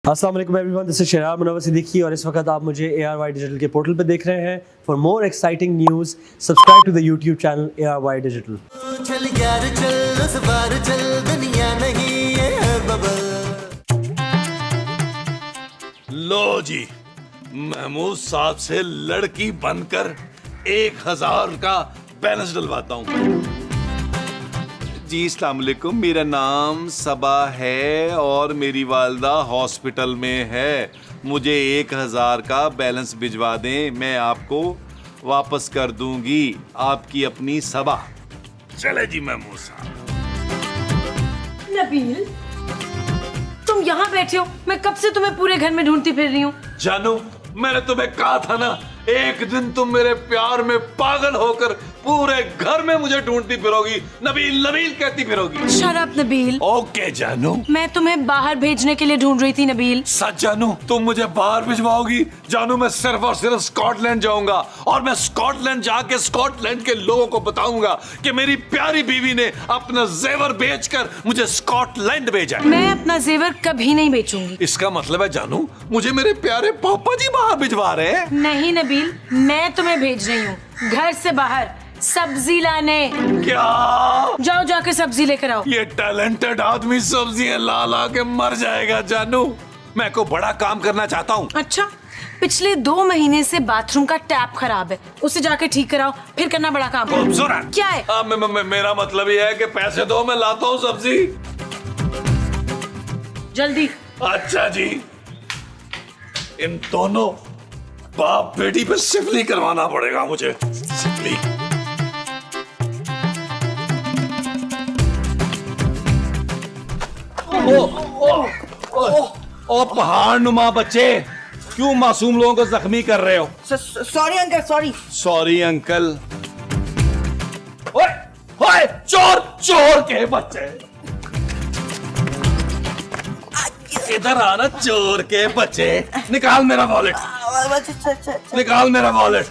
अस्सलाम वालेकुम everyone, this is Shahrab Munawwar Siddiqui और इस वक्त आप मुझे ARY डिजिटल के पोर्टल पे देख रहे हैं। For more exciting news subscribe to the YouTube channel ARY Digital. चल यार चल उस बार चल दुनिया नहीं ये है बबल। लो जी, महमूद साहब से लड़की बनकर 1000 का बैलेंस डलवाता हूँ। जी अस्सलाम वालेकुम, मेरा नाम सबा है और मेरी वालदा हॉस्पिटल में है। मुझे 1000 का बैलेंस भिजवा दें, मैं आपको वापस कर दूंगी। आपकी अपनी सबा। चले जी महमूद साहब। नबील, तुम यहाँ बैठे हो, मैं कब से तुम्हें पूरे घर में ढूंढती फिर रही हूँ। जानू, मैंने तुम्हें कहा था ना, एक दिन तुम मेरे प्यार में पागल होकर पूरे घर में मुझे ढूंढती फिरोगी, नबील नबील कहती फिरोगी। Shut up Nabeel. ओके जानू। मैं तुम्हें बाहर भेजने के लिए ढूंढ रही थी नबील। सच जानू, तुम मुझे बाहर भिजवाओगी? जानू, मैं सिर्फ और सिर्फ स्कॉटलैंड जाऊंगा और मैं स्कॉटलैंड जाके स्कॉटलैंड के लोगों को बताऊंगा कि मेरी प्यारी बीवी ने अपना जेवर बेचकर मुझे स्कॉटलैंड भेजा है। मैं अपना जेवर कभी नहीं बेचूंगी। इसका मतलब है जानू, मुझे मेरे प्यारे पापा जी बाहर भिजवा रहे हैं? नहीं नबील, मैं तुम्हें भेज रही हूँ घर से बाहर सब्जी लाने। क्या? जाओ जाके सब्जी लेकर आओ। ये टैलेंटेड आदमी सब्जियां ला ला के मर जाएगा जानू। मैं को बड़ा काम करना चाहता हूँ। अच्छा, पिछले 2 महीने से बाथरूम का टैप खराब है, उसे जाके ठीक कराओ, फिर करना बड़ा काम। खूबसूरत। क्या है? मेरा मतलब ये है कि पैसे दो, मैं लाता हूँ सब्जी। जल्दी। अच्छा जी, इन दोनों बाप बेटी पे सिफली करवाना पड़ेगा मुझे। सिफली। ओ पहाड़ नुमा बच्चे, क्यों मासूम लोगों को जख्मी कर रहे हो? Sorry uncle, sorry. Sorry uncle. ओए ओए, चोर चोर के बच्चे, इधर आना चोर के बच्चे। निकाल मेरा वॉलेट, निकाल मेरा वॉलेट।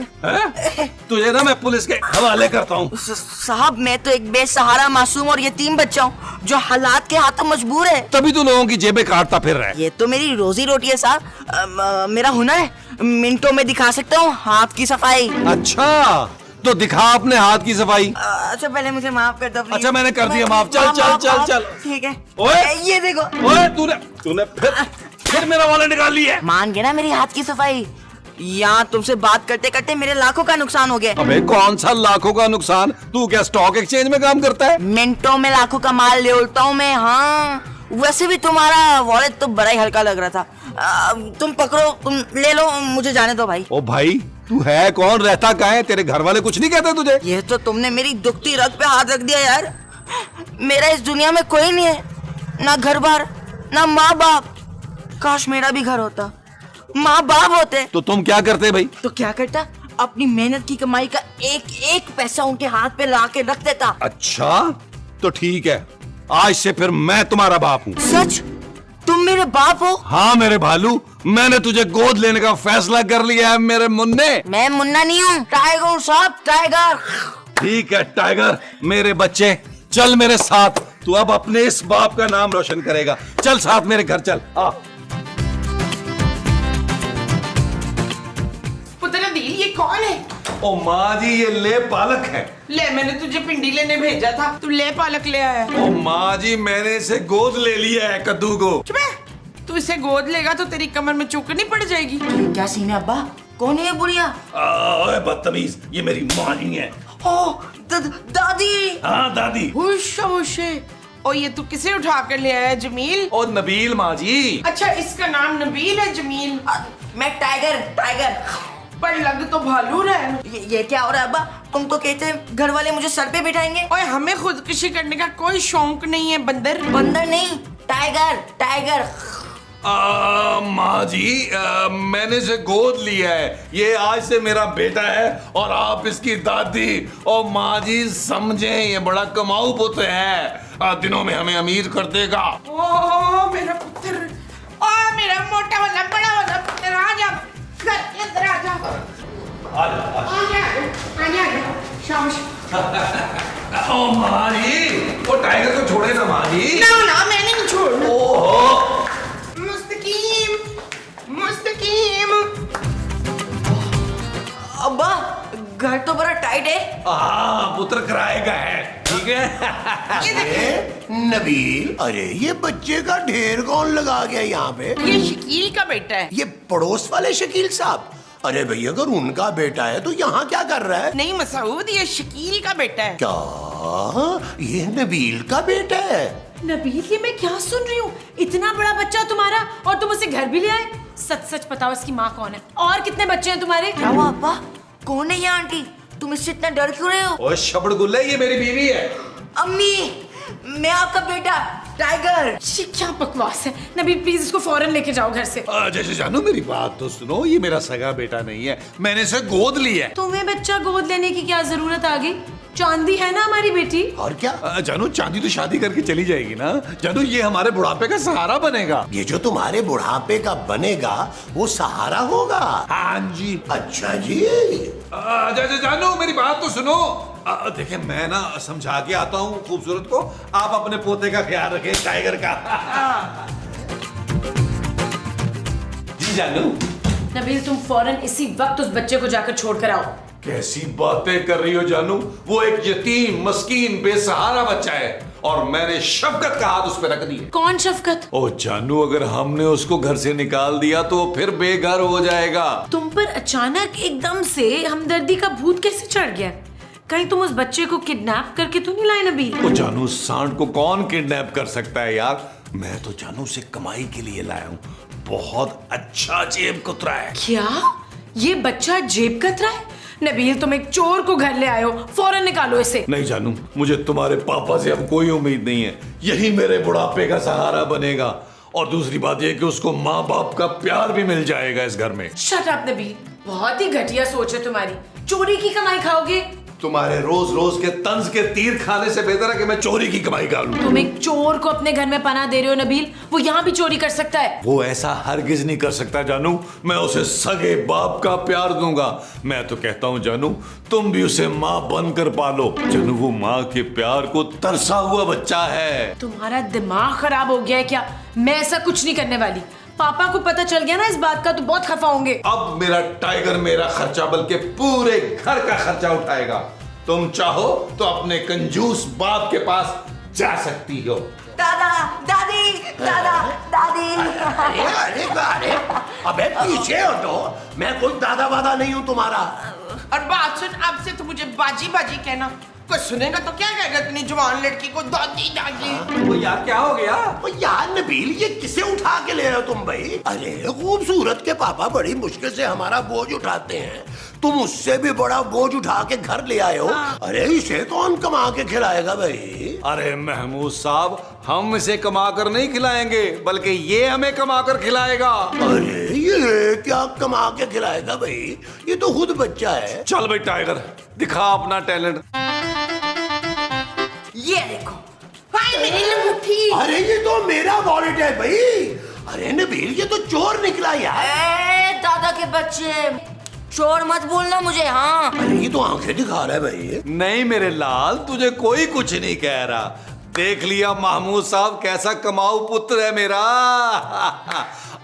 तुझे ना मैं पुलिस के हवाले करता हूँ। साहब, मैं तो एक बेसहारा मासूम और यतीम बच्चा हूँ जो हालात के हाथों मजबूर है। तभी तो लोगों की जेबें काटता फिर रहा है। ये तो मेरी रोजी रोटी है साहब। मेरा हुनर है, मिनटों में दिखा सकता हूँ हाथ की सफाई। अच्छा, तो दिखा अपने हाथ की सफाई। अच्छा, पहले मुझे माफ कर दो प्लीज। अच्छा, मैंने कर दिया माफ। चल चल चल चल। ठीक है। ओए, ये देखो। ओए, तूने फिर मेरा वॉलेट निकाल लिया। मान गया ना मेरी हाथ की सफाई। यहाँ तुमसे बात करते करते मेरे लाखों का नुकसान हो गया। अबे कौन सा लाखों का नुकसान? तू क्या स्टॉक एक्सचेंज में काम करता है? मिनटों में लाखों का माल ले उड़ता हूँ मैं। हाँ, वैसे भी तुम्हारा वॉलेट तो बड़ा ही हल्का लग रहा था। तुम पकड़ो, तुम ले लो, मुझे जाने दो भाई। ओ भाई, तू है कौन, रहता कहाँ है? तेरे घर वाले कुछ नहीं कहते तुझे? ये तो तुमने मेरी दुखती रग पे हाथ रख दिया यार। मेरा इस दुनिया में कोई नहीं है, ना घर बार, ना माँ बाप। काश मेरा भी घर होता, माँ बाप होते। तो तुम क्या करते भाई? तो क्या करता, अपनी मेहनत की कमाई का एक एक पैसा उनके हाथ पे ला के रख देता। अच्छा, तो ठीक है, आज से फिर मैं तुम्हारा बाप हूँ। सच? तुम मेरे बाप हो? हाँ मेरे भालू, मैंने तुझे गोद लेने का फैसला कर लिया है मेरे मुन्ने। मैं मुन्ना नहीं हूँ, टाइगर हूँ साहब, टाइगर। ठीक है टाइगर, मेरे बच्चे चल मेरे साथ। तू अब अपने इस बाप का नाम रोशन करेगा। चल साथ मेरे घर चल। आ नबील, ये कौन है? ओ माँ जी, ये ले पालक है। ले, मैंने तुझे पिंडी लेने भेजा था, तू ले पालक ले आया। ओ माँ जी, मैंने इसे गोद ले लिया है, कद्दू को। चुप है, तू इसे गोद लेगा तो तेरी कमर में चूकनी पड़ जाएगी। क्या सीन है अब्बा? कौन है ये बुढ़िया? ओए बदतमीज, ये मेरी माँ ही है। ओ, दादी। हाँ दादी। और ये तू किसे उठा कर ले आया? जमील? ओ नबील माँ जी। अच्छा, इसका नाम नबील है? जमील? मैं टाइगर, टाइगर। पर लग तो भालू रहा है। ये क्या हो रहा है अब्बा? तुम तो कहते हैं घर वाले मुझे सर पे बिठाएंगे। ओए, हमें खुदकुशी करने का कोई शौक नहीं है बंदर। बंदर नहीं, टाइगर, टाइगर। माँ जी, मैंने इसे गोद लिया है। ये आज से मेरा बेटा है और आप इसकी दादी। और माँ जी समझे, ये बड़ा कमाऊ पुत्र है, दिनों में हमें अमीर कर देगा। ओ मेरा पुत्र, ओ मेरा मोटा वाला बड़ा वाला पुत्र, आजा घर के अंदर आजा। आजा शाबाश। ओ माँ जी, वो टाइगर को छोड़े ना माँ जी। ना ना, मैं नहीं छोड़ूं। ओहो, मुस्तकीम घर तो बड़ा टाइट है। हाँ पुत्र किराए का है, ठीक है। ये देखिए, नबील, अरे ये बच्चे का ढेर कौन लगा गया यहाँ पे? ये शकील का बेटा है। ये पड़ोस वाले शकील साहब? अरे भैया अगर उनका बेटा है तो यहाँ क्या कर रहा है? नहीं मसूद, ये शकील का बेटा है। क्या ये नबील का बेटा है? नबील, ये मैं क्या सुन रही हूँ? इतना बड़ा बच्चा तुम्हारा और तुम उसे घर भी ले आए? सच सच बताओ, इसकी माँ कौन है और कितने बच्चे हैं तुम्हारे? क्या हुआ अब्बा? कौन है ये आंटी? तुम इससे इतना डर क्यों रहे हो? ओए शबड़ गुल्ले, ये मेरी बीवी है। अम्मी, मैं आपका बेटा टाइगर। ये क्या बकवास है? नबील प्लीज इसको फौरन लेके जाओ घर से। जैसे जानू मेरी बात तो सुनो, ये मेरा सगा बेटा नहीं है, मैंने इसे गोद लिया है। तुम्हें बच्चा गोद लेने की क्या जरूरत आ गई? चांदी है ना हमारी बेटी। और क्या? जानू चांदी तो शादी करके चली जाएगी ना। जानू ये हमारे बुढ़ापे का सहारा बनेगा। ये जो तुम्हारे बुढ़ापे का बनेगा वो सहारा होगा? हाँ जी। अच्छा जी। जानू मेरी बात तो सुनो। देखिए मैं ना समझा के आता हूँ खूबसूरत को, आप अपने पोते का ख्याल रखें, टाइगर का। जी जानू। नबील तुम फौरन इसी वक्त उस बच्चे को जाकर छोड़ कर आओ। कैसी बातें कर रही हो जानू? वो एक यतीम मस्कीन बेसहारा बच्चा है और मैंने शफकत का हाथ उस पर रख दिया। कौन शफकत? ओ जानू, अगर हमने उसको घर से निकाल दिया तो फिर बेघर हो जाएगा। तुम पर अचानक एकदम से हमदर्दी का भूत कैसे चढ़ गया? कहीं तुम उस बच्चे को किडनैप करके तो नहीं लाए नबील? ओ जानू, सांड को कौन किडनैप कर सकता है यार? मैं तो जानू से कमाई के लिए लाया हूँ। बहुत अच्छा जेब कुतरा है। क्या ये बच्चा जेब कतरा है? नबील तुम एक चोर को घर ले आए हो, फौरन निकालो इसे। नहीं जानू, मुझे तुम्हारे पापा से अब कोई उम्मीद नहीं है। यही मेरे बुढ़ापे का सहारा बनेगा और दूसरी बात यह कि उसको माँ बाप का प्यार भी मिल जाएगा इस घर में। शट अप नबील, बहुत ही घटिया सोच है तुम्हारी। चोरी की कमाई खाओगे? तुम्हारे रोज रोज के तंज के तीर खाने से बेहतर है कि मैं चोरी की कमाई खा लूं। तुम एक चोर को अपने घर में पनाह दे रहे हो नबील, वो यहाँ भी चोरी कर सकता है। वो ऐसा हरगिज नहीं कर सकता जानू, मैं उसे सगे बाप का प्यार दूंगा। मैं तो कहता हूँ जानू, तुम भी उसे माँ बनकर पालो। जानू वो माँ के प्यार को तरसा हुआ बच्चा है। तुम्हारा दिमाग खराब हो गया है क्या? मैं ऐसा कुछ नहीं करने वाली। पापा को पता चल गया ना इस बात का तो बहुत खफा होंगे। अब मेरा टाइगर मेरा खर्चा बल्कि पूरे घर का खर्चा उठाएगा। तुम चाहो तो अपने कंजूस बाप के पास जा सकती हो। दादा, दादी, दादा, दादी। अरे अरे अरे, अबे पीछे हटो, मैं कोई दादा वादा नहीं हूँ तुम्हारा। और बात सुन, अब से तो मुझे बाजी बाजी कहना। कोई सुनेगा तो क्या कहेगा इतनी जवान लड़की को दादी दादी? वो यार क्या हो गया? ओ यार नबील, ये किसे उठा के ले रहे हो तुम भाई? अरे खूबसूरत के पापा बड़ी मुश्किल से हमारा बोझ उठाते हैं, तुम उससे भी बड़ा बोझ उठा के घर ले आए हो। अरे इसे कौन कमा के खिलाएगा भाई? अरे महमूद साहब, हम इसे कमा कर नहीं खिलाएंगे बल्कि ये हमें कमा कर खिलाएगा। अरे ये क्या कमा के खिलाएगा भाई? ये तो खुद बच्चा है। चल भाई टाइगर, दिखा अपना टैलेंट। ये देखो। हाय मेरी लंगूठी। अरे ये तो मेरा वॉलेट है भाई। अरे नबील, ये तो चोर निकला यार। ए, दादा के बच्चे, चोर मत बोलना मुझे। हाँ, अरे ये तो आंखें दिखा रहा है भाई। नहीं मेरे लाल, तुझे कोई कुछ नहीं कह रहा। देख लिया महमूद साहब कैसा कमाऊ पुत्र है मेरा।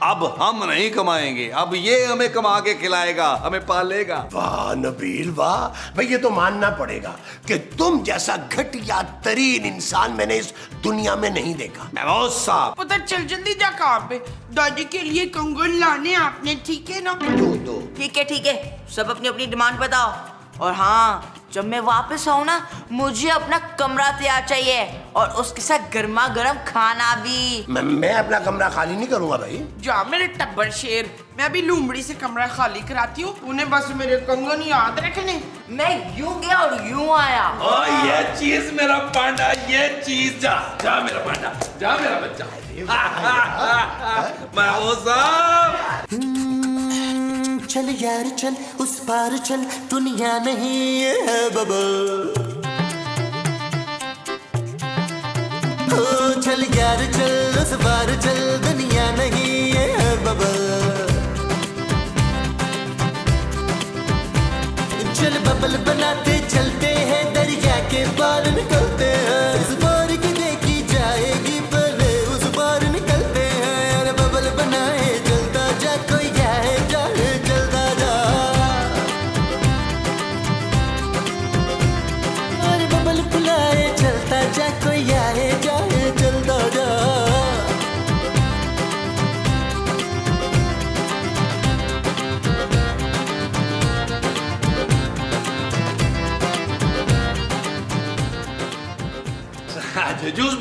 अब हम नहीं कमाएंगे, अब ये हमें कमा के खिलाएगा, हमें पालेगा। वाह नबील वाह, भाई ये तो मानना पड़ेगा कि तुम जैसा घटिया तरीन इंसान मैंने इस दुनिया में नहीं देखा। महमूद साहब, पता चल जल्दी जा कहाँ पे। दादी के लिए कंगन लाने आपने, ठीक है ना? दो ठीक है ठीक है, सब अपनी अपनी डिमांड बताओ। और हाँ, जब मैं वापस आऊँ ना, मुझे अपना कमरा तैयार चाहिए और उसके साथ गर्मा गर्म खाना भी। मैं अपना कमरा खाली नहीं करूंगा भाई। जा मेरे टब्बर शेर, मैं अभी लूमड़ी से कमरा खाली कराती हूँ, उन्हें बस मेरे कंगन याद रखने। मैं यूं गया और यूं आया। ओ ये चीज मेरा पांडा, ये चीज जा जा मेरा पांडा, जा मेरा बच्चा। महमूद साहब, चल यार चल, उस पार चल, दुनिया नहीं ये है बबल। ओ चल यार चल, उस पार चल, दुनिया नहीं ये है बबल। चल बबल बनाते चलते हैं, दरिया के पार निकलते हैं। इस पार की देखी जाएगी पहले, उस पार निकलते हैं। अरे बबल बनाए चलता जा, कोई जाए जाए चलता जा।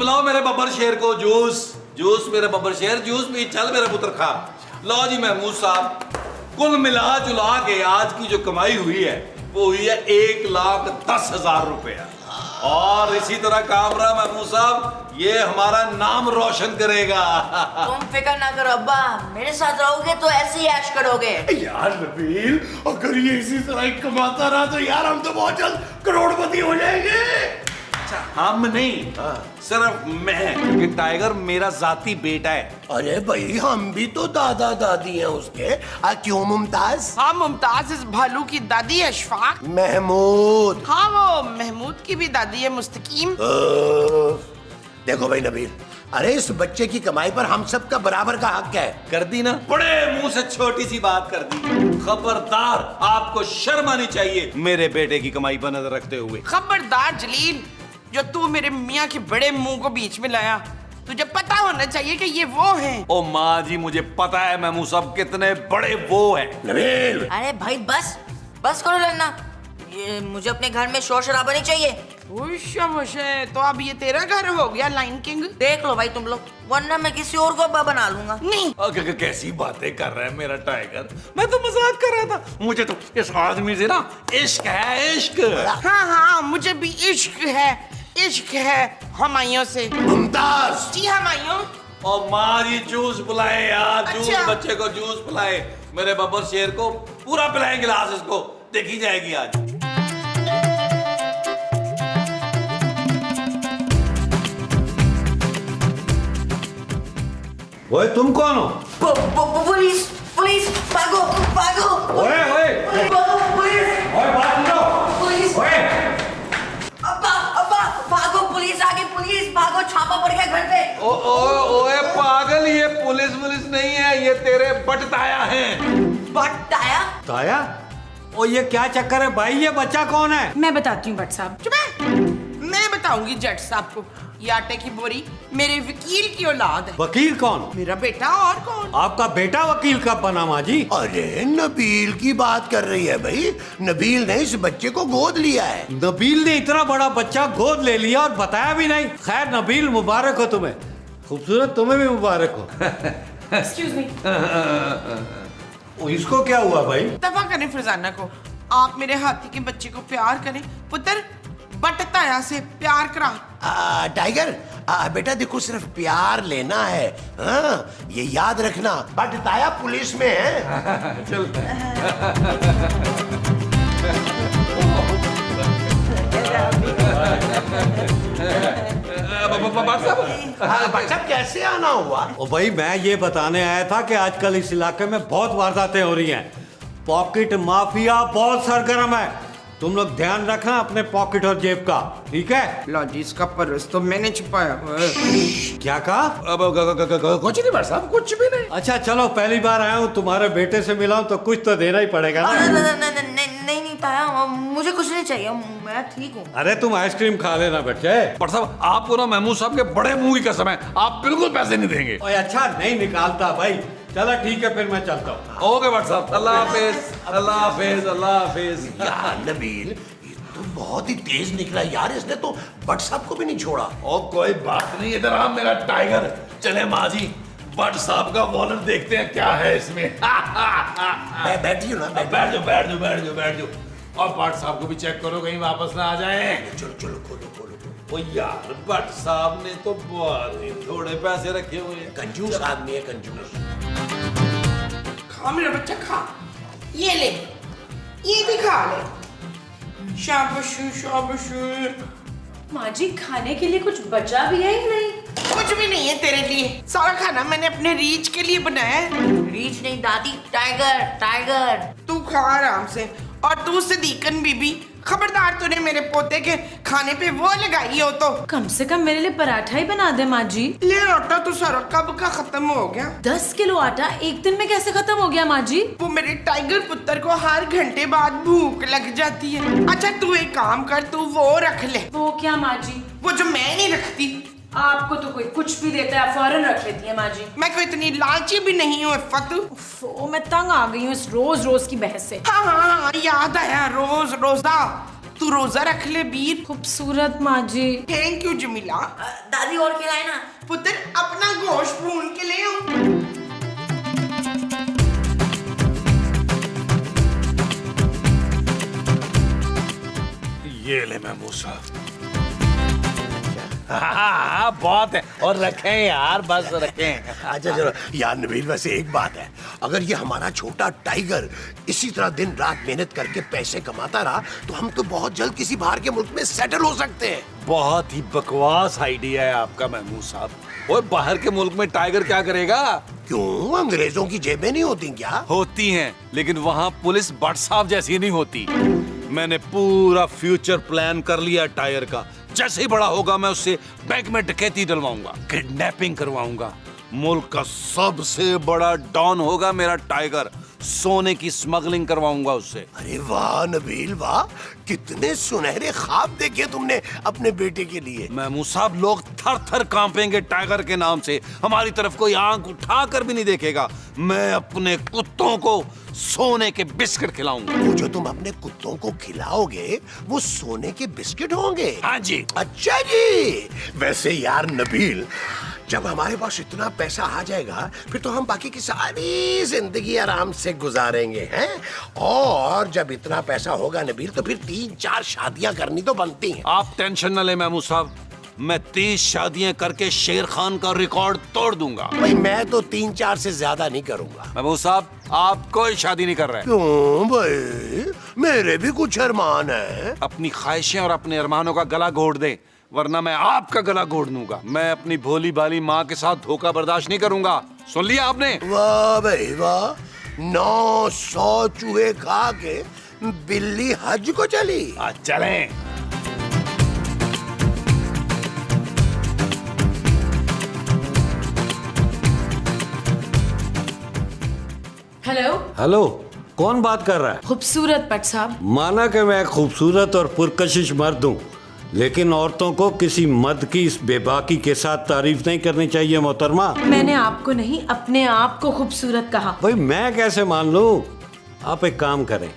पिलाओ मेरे बब्बर शेर को जूस। जूस मेरे बब्बर शेर, जूस पी, चल मेरा पुत्र खा। लो जी महमूद साहब, कुल मिला जुला के आज की जो कमाई हुई है वो हुई है 1,10,000 रुपया। और इसी तरह काम रहा महमूद साहब, ये हमारा नाम रोशन करेगा। तुम फिक्र ना करो अब्बा, मेरे साथ रहोगे तो ऐसे ही ऐश करोगे। यार नबील, अगर ये इसी तरह ही कमाता रहा तो यार हम तो बहुत जल्द करोड़पति हो जाएंगे। हम नहीं, सिर्फ मैं, क्योंकि टाइगर मेरा जाती बेटा है। अरे भाई हम भी तो दादा दादी हैं उसके। क्यों मुमताज? हाँ, मुमताज इस भालू की दादी है अशफाक। महमूद। हाँ, वो महमूद की भी दादी है मुस्तकीम। देखो भाई नबील, अरे इस बच्चे की कमाई पर हम सब का बराबर का हक है। कर दी ना, बड़े मुंह से छोटी सी बात कर दी। खबरदार, आपको शर्म आनी चाहिए मेरे बेटे की कमाई पर नजर रखते हुए। खबरदार जलील, जो तू मेरे मियाँ के बड़े मुंह को बीच में लाया, तुझे पता होना चाहिए कि ये वो हैं। ओ माँ जी, मुझे पता है महमूद साहब कितने बड़े वो हैं। नबील, अरे भाई बस बस करो लड़ना, ये मुझे अपने घर में शोर शराबा नहीं चाहिए। तो अब ये तेरा घर हो गया लाइन किंग। देख लो भाई तुम लोग, वरना मैं किसी और को अब्बा बना लूंगा। नहीं, कैसी बातें कर रहा है मेरा टाइगर, मैं तो मजाक कर रहा था। मुझे तो इस आदमी से ना इश्क है, इश्क। हाँ हाँ, मुझे भी इश्क है, इश्क है हमायों से। मुमताज। जी हमायों। और माँ जी जूस पिलाए यार, जूस, अच्छा। बच्चे को जूस पिलाए। मेरे बब्बर शेर को पूरा पिलाए गिलास, इसको देखी जाएगी आज। ओए तुम कौन हो? पुलिस पुलिस, भागो भागो। ओए ओए पुलिस, ओए बात सुनो। पुलिस, ओए अब्बा अब्बा भागो, पुलिस आ गई, पुलिस भागो, छापा पड़ गया घर पे। ओए पागल, ये पुलिस नहीं है, ये तेरे बटताया हैं। बटाया? ताया? ओ ये क्या चक्कर है भाई, ये बच्चा कौन है? मैं बताती हूँ भट्ट साहब। चुप है। मैं बताऊंगी जज साहब को, ये आटे की बोरी मेरे वकील की औलाद है। वकील कौन? मेरा बेटा, और कौन? आपका बेटा वकील कब बना माँ जी? अरे नबील की बात कर रही है भाई। नबील ने इस बच्चे को गोद लिया है। नबील ने इतना बड़ा बच्चा गोद ले लिया और बताया भी नहीं। खैर नबील, मुबारक हो तुम्हें, खूबसूरत, तुम्हें भी मुबारक हो। Excuse me. इसको क्या हुआ भाई? दफा करें फरजाना को, आप मेरे हाथी के बच्चे को प्यार करें। पुत्र, बटताया से प्यार करा। टाइगर, बेटा देखो, सिर्फ प्यार लेना है। हाँ, ये याद रखना, बटताया पुलिस में है। चल बच्चा कैसे आना हुआ? ओ भाई मैं ये बताने आया था कि आजकल इस इलाके में बहुत वारदातें हो रही हैं। पॉकेट माफिया बहुत सरगर्म है। तुम लोग ध्यान रखना अपने पॉकेट और जेब का, ठीक है? लो जी, इसका पर्स तो मैंने छुपाया। क्या कहा? कुछ नहीं भाई साहब, कुछ भी नहीं। अच्छा चलो, पहली बार आया हूँ, तुम्हारे बेटे से मिला हूँ तो कुछ तो देना ही पड़ेगा ना। नहीं ताया, मुझे कुछ नहीं चाहिए, मैं ठीक हूँ। अरे तुम आइसक्रीम खा लेना बच्चे। पर साहब, आपको ना महमूद साहब के बड़े मुंह की कसम है, आप बिल्कुल पैसे नहीं देंगे। ओए अच्छा नहीं निकालता भाई। चलो ठीक है, फिर मैं चलता हूँ। ओके भट्ट साहब, अल्लाह हाफिज, अल्लाह हाफिज, अल्लाह हाफिज। यार नबील, ये तो बहुत ही तेज निकला यार, इसने तो भट्ट साहब को भी नहीं छोड़ा। और कोई बात नहीं, इधर आ मेरा टाइगर। चले माँ जी, भट्ट साहब का वॉलेट देखते हैं क्या है इसमें। बैठिए ना, बैठ जाओ, बैठ जाओ, बैठ जाओ, बैठ जाओ। और भट्ट साहब को भी चेक करो, कहीं वापस ना आ जाए। चलो चलो, खोलो खोलो। ओ यार, भट्ट साहब ने तो बहुत ही थोड़े पैसे रखे हुए हैं। कंजूस आदमी है, कंजूस। खा मेरा बच्चा, खा। ये ले, ये भी खा ले। शाबाश शाबाश। माँ जी, खाने के लिए कुछ बचा भी है या नहीं? कुछ भी नहीं है तेरे लिए, सारा खाना मैंने अपने रीच के लिए बनाया है। रीच नहीं दादी, टाइगर टाइगर। तू खा आराम से। और तू सदीकन बीबी, खबरदार तूने मेरे पोते के खाने पे वो लगाई हो तो। कम से कम मेरे लिए पराठा ही बना दे माँ जी। ले आटा तो सारा कब का खत्म हो गया। 10 किलो आटा एक दिन में कैसे खत्म हो गया माँ जी? वो मेरे टाइगर पुत्र को हर घंटे बाद भूख लग जाती है। अच्छा तू एक काम कर, तू वो रख ले। वो क्या माँ जी? वो जो मैं नहीं रखती। आपको तो कोई कुछ भी देता है, फौरन रख लेती है माँ जी। मैं कोई इतनी लालची भी नहीं हूँ फतू। मैं तंग आ गई हूँ इस रोज रोज की बहस से। हाँ हाँ, याद आया, रोज रोजा तू रोजा रख ले वीर। खूबसूरत माँ जी। Thank you Jamila. दादी और खिलाए ना। पुत्र अपना गोश्त भून के ले आओ। ये ले महमूद साहब। हाँ, बहुत है। और रखें यार, बस रखें। अच्छा चलो यार नबील, वैसे एक बात है, अगर ये हमारा छोटा टाइगर इसी तरह दिन रात मेहनत करके पैसे कमाता रहा तो हम तो बहुत जल्द किसी बाहर के मुल्क में सेटल हो सकते हैं। बहुत ही बकवास आइडिया है आपका महमूद साहब। और बाहर के मुल्क में टाइगर क्या करेगा? क्यों, अंग्रेजों की जेबें नहीं होती क्या? होती हैं, लेकिन वहाँ पुलिस बट साहब जैसी नहीं होती। मैंने पूरा फ्यूचर प्लान कर लिया टाइगर का। जैसे ही बड़ा होगा मैं उससे बैंक में डकैती डलवाऊंगा, किडनैपिंग करवाऊंगा। मुल्क का सबसे बड़ा डॉन होगा मेरा टाइगर। सोने की स्मगलिंग करवाऊंगा उससे। अरे वाह नबील वाह, कितने सुनहरे ख्वाब देखे तुमने अपने बेटे के लिए। महमूद साहब, लोग थर थर कांपेंगे टाइगर के नाम से। हमारी तरफ कोई आंख उठाकर भी नहीं देखेगा। मैं अपने कुत्तों को सोने के बिस्किट खिलाऊंगा। वो जो तुम अपने कुत्तों को खिलाओगे वो सोने के बिस्किट होंगे? हाँ जी। अच्छा जी। वैसे यार नबील, जब हमारे पास इतना पैसा आ जाएगा फिर तो हम बाकी की सारी जिंदगी आराम से गुजारेंगे हैं। और जब इतना पैसा होगा नबील तो फिर 3-4 शादियां करनी तो बनती हैं। आप टेंशन न ले महमूद साहब, मैं 30 शादियां करके शेर खान का रिकॉर्ड तोड़ दूंगा। भाई मैं तो 3-4 से ज्यादा नहीं करूंगा। महमूद साहब, आप कोई शादी नहीं कर रहे। क्यों भाई, मेरे भी कुछ अरमान है। अपनी ख्वाहिशें और अपने अरमानों का गला घोट दें, वरना मैं आपका गला घोट दूंगा। मैं अपनी भोली भाली माँ के साथ धोखा बर्दाश्त नहीं करूंगा। सुन लिया आपने? वाह भाई वाह, 900 चूहे खा के बिल्ली हज को चली। चलें। हेलो। हेलो, कौन बात कर रहा है? खूबसूरत पट साहब। माना कि मैं खूबसूरत और पुरकशिश मर्द हूँ, लेकिन औरतों को किसी मर्द की इस बेबाकी के साथ तारीफ नहीं करनी चाहिए मोहतरमा। मैंने आपको नहीं, अपने आप को खूबसूरत कहा। भाई मैं कैसे मान लूं? आप एक काम करें,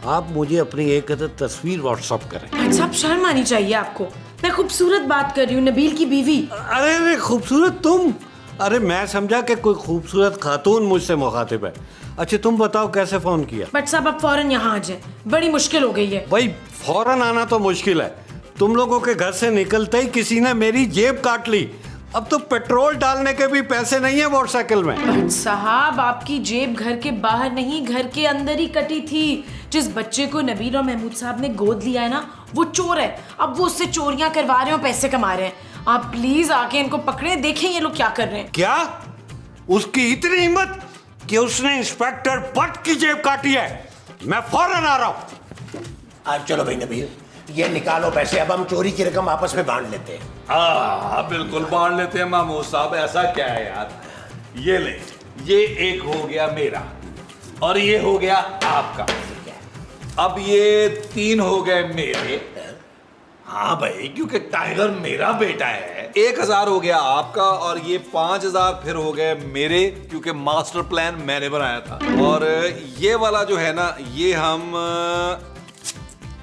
आप मुझे अपनी एक तस्वीर व्हाट्सएप करें। पट साहब, शर्म आनी चाहिए आपको। मैं खूबसूरत बात कर रही हूँ, नबील की बीवी। अरे खूबसूरत तुम? अरे मैं समझा कि कोई खूबसूरत खातून मुझसे मुखातिब है। अच्छा तुम बताओ कैसे फोन किया? बट साहब अब फौरन यहाँ आ जाए, बड़ी मुश्किल हो गई है। भाई फौरन आना तो मुश्किल है। तुम लोगों के घर से निकलते ही किसी ने मेरी जेब काट ली। अब तो पेट्रोल डालने के भी पैसे नहीं है मोटरसाइकिल में। बट साहब, आपकी जेब घर के बाहर नहीं, घर के अंदर ही कटी थी। जिस बच्चे को नबील और महमूद साहब ने गोद लिया है ना, वो चोर है। अब वो उससे चोरियां करवा रहे हैं और पैसे कमा रहे हैं। आप प्लीज आके इनको पकड़े, देखें ये लोग क्या कर रहे हैं। क्या? उसकी इतनी हिम्मत कि उसने इंस्पेक्टर भट्ट की जेब काटी है? मैं फौरन आ रहा हूँ। अब चलो भाई नबील, ये निकालो पैसे, अब हम चोरी की रकम आपस में बांट लेते हैं। बिल्कुल बांट लेते हैं महमूद साहब। ऐसा क्या है यार, ये ले, ये एक हो गया मेरा और ये हो गया आपका। अब ये 3 हो गए मेरे। हाँ भाई, क्योंकि टाइगर मेरा बेटा है। 1000 हो गया आपका और ये 5000 फिर हो गए मेरे, क्योंकि मास्टर प्लान मैंने बनाया था। और ये वाला जो है ना, ये हम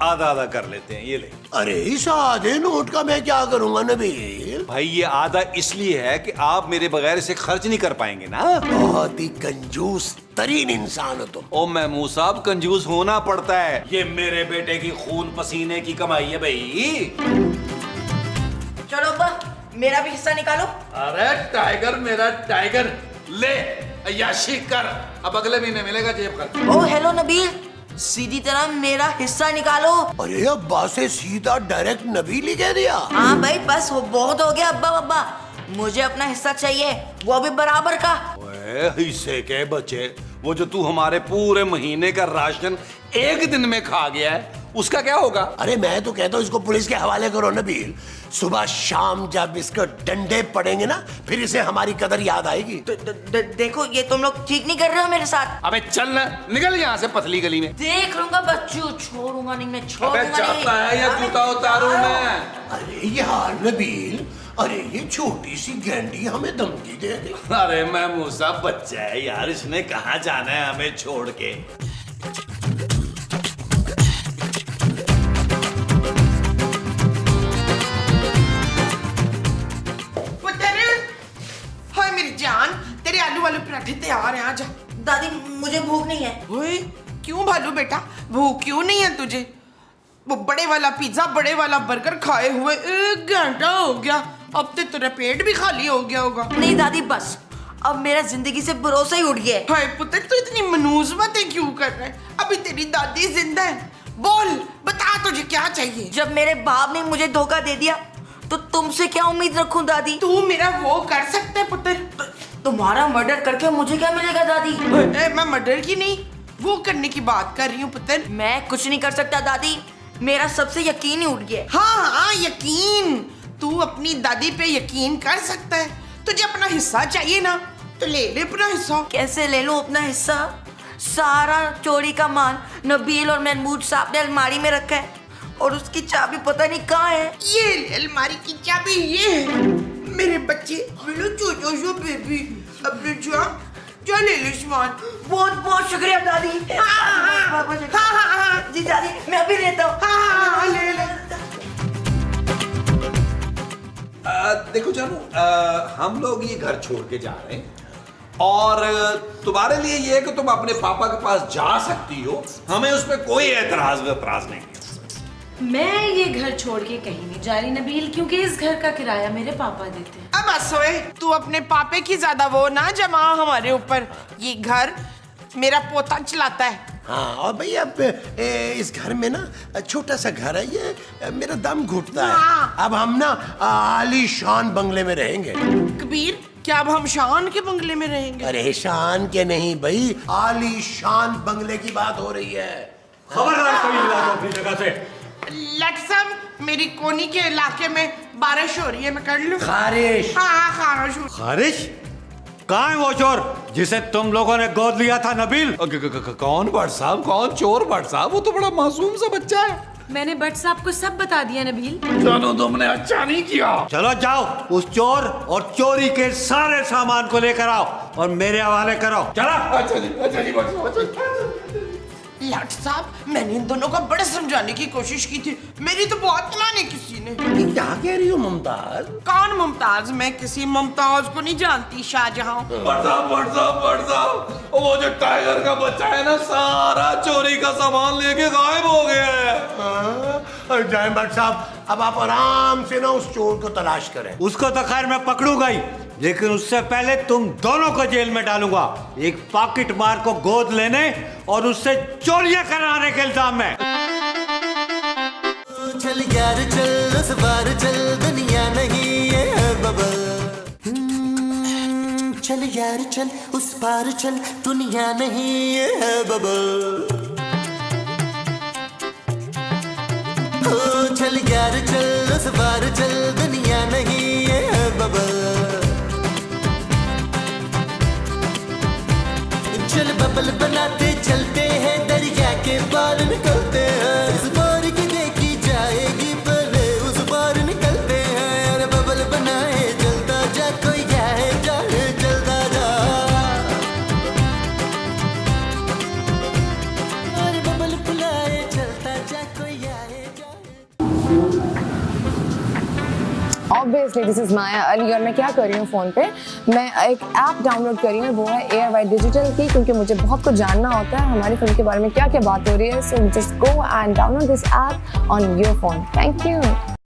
आधा आधा कर लेते हैं। ये ले। अरे इस आधे नोट का मैं क्या करूंगा नबील? भाई ये आधा इसलिए है कि आप मेरे बगैर इसे खर्च नहीं कर पाएंगे ना। बहुत ही कंजूस तरीन इंसान हो तुम। ओ महमूद साहब, कंजूस होना पड़ता है। ये मेरे बेटे की खून पसीने की कमाई है भाई। चलो अब्बा, मेरा भी हिस्सा निकालो। अरे टाइगर मेरा टाइगर, ले अय्याशी कर। अब अगले महीने मिलेगा जेब खर्च। ओ हेलो नबील, सीधी तरह मेरा हिस्सा निकालो। अरे अब्बा से सीधा डायरेक्ट नबील ही कह दिया। हाँ भाई बस बहुत हो गया अब्बा अब्बा, मुझे अपना हिस्सा चाहिए, वो भी बराबर का। ओए हिस्से के बच्चे, वो जो तू हमारे पूरे महीने का राशन एक दिन में खा गया है, उसका क्या होगा? अरे मैं तो कहता हूँ इसको पुलिस के हवाले करो नबील। सुबह शाम जब इसको डंडे पड़ेंगे ना, फिर इसे हमारी कदर याद आएगी। देखो ये तुम लोग ठीक नहीं कर रहे हो मेरे साथ। अबे चल ना, निकल यहाँ से पतली गली में। देख लूंगा बच्चू, छोड़ूंगा नहीं मैं, छोड़ूंगा नहीं। चाहता है या जूता उतारूं मैं? अरे यार नबील, अरे ये छोटी सी गेंडी हमें धमकी दे दे। अरे महमूद साहब बच्चा है यार, इसने कहाँ जाना है हमें छोड़ के। दादी मुझे भूख नहीं है। ओए क्यों भालू बेटा, भूख क्यों नहीं है तुझे? वो बड़े वाला पिज्जा, बड़े वाला बर्गर खाए हुए 1 घंटा हो गया, अब तो तेरा पेट भी खाली हो गया होगा। नहीं दादी बस, अब मेरा जिंदगी से भरोसा ही उठ गया है। हाय पुत्र, तू इतनी मनूज बातें क्यों कर रहा है? अभी तेरी दादी जिंदा है, बोल बता तुझे क्या चाहिए? जब मेरे बाप ने मुझे धोखा दे दिया तो तुमसे क्या उम्मीद रखूं दादी? तू मेरा वो कर सकता है पुत्र? तुम्हारा मर्डर करके मुझे क्या मिलेगा दादी? मैं मर्डर की नहीं, वो करने की बात कर रही हूँ पुत्र। मैं कुछ नहीं कर सकता दादी, मेरा सबसे यकीन ही उठ गया। हाँ यकीन, तू अपनी दादी पे यकीन कर सकता है। तुझे अपना हिस्सा चाहिए ना, तो ले ले अपना हिस्सा। कैसे ले लूं अपना हिस्सा? सारा चोरी का माल नबील और महमूद साहब ने अलमारी में रखा है और उसकी चाबी पता नहीं कहाँ है। ये ले अलमारी की चाबी, ये है। मेरे बच्चे, मेरे छोटो शो बेबी, अपने जा ले ले सामान। बहुत बहुत शुक्रिया दादी। हाँ जी दादी मैं अभी लेता हूँ। हाँ ले ले। देखो जानू, हम लोग ये घर छोड़ के जा रहे हैं और तुम्हारे लिए ये है कि तुम अपने पापा के पास जा सकती हो, हमें उस पर कोई एतराज नहीं है। मैं ये घर छोड़ के कहीं नहीं जा रही नबील, क्योंकि इस घर का किराया मेरे पापा देते हैं। अब असोए, तू अपने पापे की ज्यादा वो ना जमा हमारे ऊपर। ये घर मेरा पोता चलाता है। हाँ और भाई अब इस घर में ना छोटा सा घर है, ये मेरा दम घुटता है। हाँ। अब हम ना आलीशान बंगले में रहेंगे। कबीर, क्या अब हम शान के बंगले में रहेंगे? अरे शान के नहीं भाई, आलीशान बंगले की बात हो रही है। खबरदार कोई हिला दो अपनी जगह से। लट साहब, मेरी कोनी के इलाके में बारिश हो रही है, मैं कर लूं? खारिश। हाँ खारिश। खारिश? कहाँ है वो चोर जिसे तुम लोगों ने गोद लिया था नबील? कौन भट्ट साहब, कौन चोर भट्ट साहब? वो तो बड़ा मासूम सा बच्चा है। मैंने भट्ट साहब को सब बता दिया नबील। जानो, तुमने अच्छा नहीं किया। चलो जाओ, उस चोर और चोरी के सारे सामान को लेकर आओ और मेरे हवाले करो। चला। अच्छा जी भट्ट साहब, अच्छा। लट साहब, मैंने इन दोनों को बड़े समझाने की कोशिश की थी, मेरी तो बहुत माने किसी ने। क्या कह रही हो मुमताज? कौन मुमताज? मैं किसी मुमताज को नहीं जानती, शाहजहां। भट्ट साहब, वो जो टाइगर का बच्चा है ना, सारा चोरी का सामान लेके गायब हो गया है। जय भट्ट साहब, अब आप आराम से ना उस चोर को तलाश करें। उसको तो खैर मैं पकड़ूंगा ही, लेकिन उससे पहले तुम दोनों को जेल में डालूंगा, एक पॉकेट मार को गोद लेने और उससे चोरियां कराने के इल्जाम में। चल यार चल, उस बार चल, दुनिया नहीं ये है बबल। चल यार चल, उस पार चल, दुनिया नहीं ये है बबल। ओ चल यार चल, उस पार चल, दुनिया नहीं ये है बबल। चल बबल बनाते चलते हैं, दरिया के पार निकलते हैं। इस बार की देखी जाएगी, पहले उस बार निकलते हैं। अरे बबल बनाए चलता जा, कोई जाए जाए चलता जा। अरे बबल बुलाए चलता जा, कोई आए जाए। ऑब्वियसली दिस इज माया अली और मैं क्या कर रही हूँ फ़ोन पे, मैं एक ऐप डाउनलोड कर रही हूँ, वो है ARY डिजिटल की, क्योंकि मुझे बहुत कुछ जानना होता है हमारी फिल्म के बारे में क्या क्या बात हो रही है। So just go and download this app on your phone. Thank you.